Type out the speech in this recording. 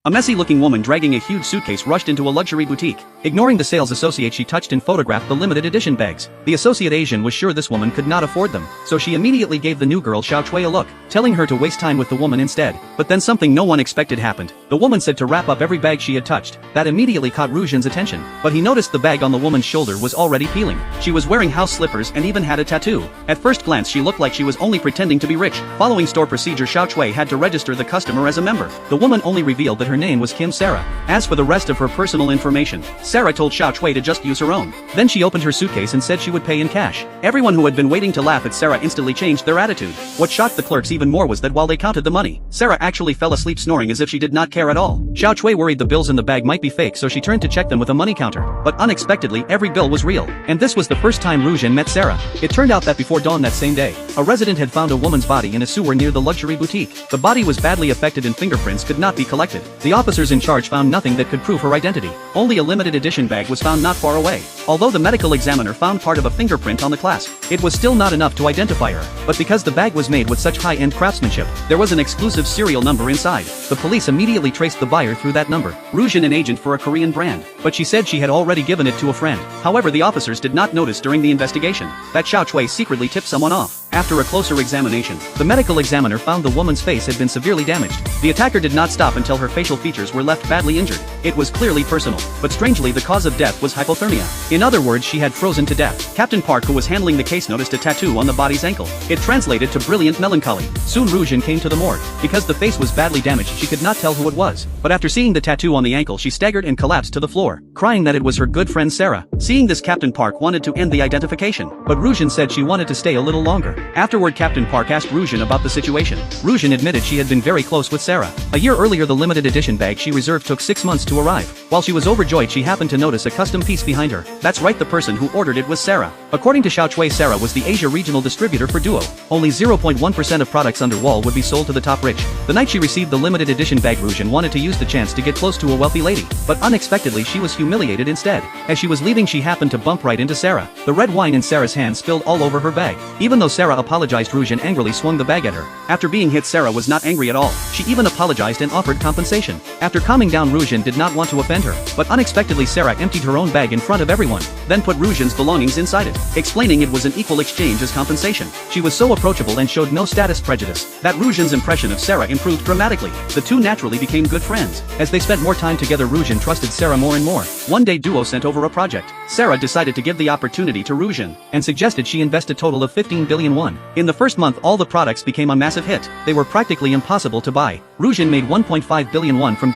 A messy-looking woman dragging a huge suitcase rushed into a luxury boutique. Ignoring the sales associate, she touched and photographed the limited edition bags. The associate Asian was sure this woman could not afford them, so she immediately gave the new girl Xiao Chui a look, telling her to waste time with the woman instead. But then something no one expected happened. The woman said to wrap up every bag she had touched. That immediately caught Ru Zhen's attention, but he noticed the bag on the woman's shoulder was already peeling. She was wearing house slippers and even had a tattoo. At first glance she looked like she was only pretending to be rich. Following store procedure, Xiao Chui had to register the customer as a member. The woman only revealed that her name was Kim Sarah. As for the rest of her personal information, Sarah told Xiao Chui to just use her own. Then she opened her suitcase and said she would pay in cash. Everyone who had been waiting to laugh at Sarah instantly changed their attitude. What shocked the clerks even more was that while they counted the money, Sarah actually fell asleep snoring as if she did not care at all. Xiao Chui worried the bills in the bag might be fake, so she turned to check them with a money counter. But unexpectedly, every bill was real. And this was the first time Ru Zhen met Sarah. It turned out that before dawn that same day, a resident had found a woman's body in a sewer near the luxury boutique. The body was badly affected and fingerprints could not be collected. The officers in charge found nothing that could prove her identity. Only a limited edition bag was found not far away. Although the medical examiner found part of a fingerprint on the clasp, it was still not enough to identify her. But because the bag was made with such high-end craftsmanship, there was an exclusive serial number inside. The police immediately traced the buyer through that number. Ru Zhen, an agent for a Korean brand, but she said she had already given it to a friend. However, the officers did not notice during the investigation that Xiao Chui secretly tipped someone off. After a closer examination, the medical examiner found the woman's face had been severely damaged. The attacker did not stop until her facial features were left badly injured. It was clearly personal, but strangely the cause of death was hypothermia. In other words, she had frozen to death. Captain Park, who was handling the case, noticed a tattoo on the body's ankle. It translated to brilliant melancholy. Soon Ru Zhen came to the morgue. Because the face was badly damaged, she could not tell who it was. But after seeing the tattoo on the ankle, she staggered and collapsed to the floor, crying that it was her good friend Sarah. Seeing this, Captain Park wanted to end the identification, but Ru Zhen said she wanted to stay a little longer. Afterward, Captain Park asked Ru Zhen about the situation. Ru Zhen admitted she had been very close with Sarah. A year earlier, the limited edition bag she reserved took 6 months to arrive. While she was overjoyed, she happened to notice a custom piece behind her. That's right, the person who ordered it was Sarah. According to Xiao Chui, Sarah was the Asia regional distributor for Duo. Only 0.1% of products under wall would be sold to the top rich. The night she received the limited edition bag, Ru Zhen wanted to use the chance to get close to a wealthy lady, but unexpectedly she was humiliated instead. As she was leaving, she happened to bump right into Sarah. The red wine in Sarah's hand spilled all over her bag. Even though Sarah apologized, Ru Zhen angrily swung the bag at her. After being hit, Sarah was not angry at all. She even apologized and offered compensation. After calming down, Ru Zhen did not want to offend her, but unexpectedly Sarah emptied her own bag in front of everyone, then put Ru Zhen's belongings inside it, explaining it was an equal exchange as compensation. She was so approachable and showed no status prejudice that Ru Zhen's impression of Sarah improved dramatically. The two naturally became good friends. As they spent more time together, Ru Zhen trusted Sarah more and more. One day, Duo sent over a project. Sarah decided to give the opportunity to Ru Zhen and suggested she invest a total of 15 billion won. In the first month, all the products became a massive hit. They were practically impossible to buy. Ru Zhen made 1.5 billion won from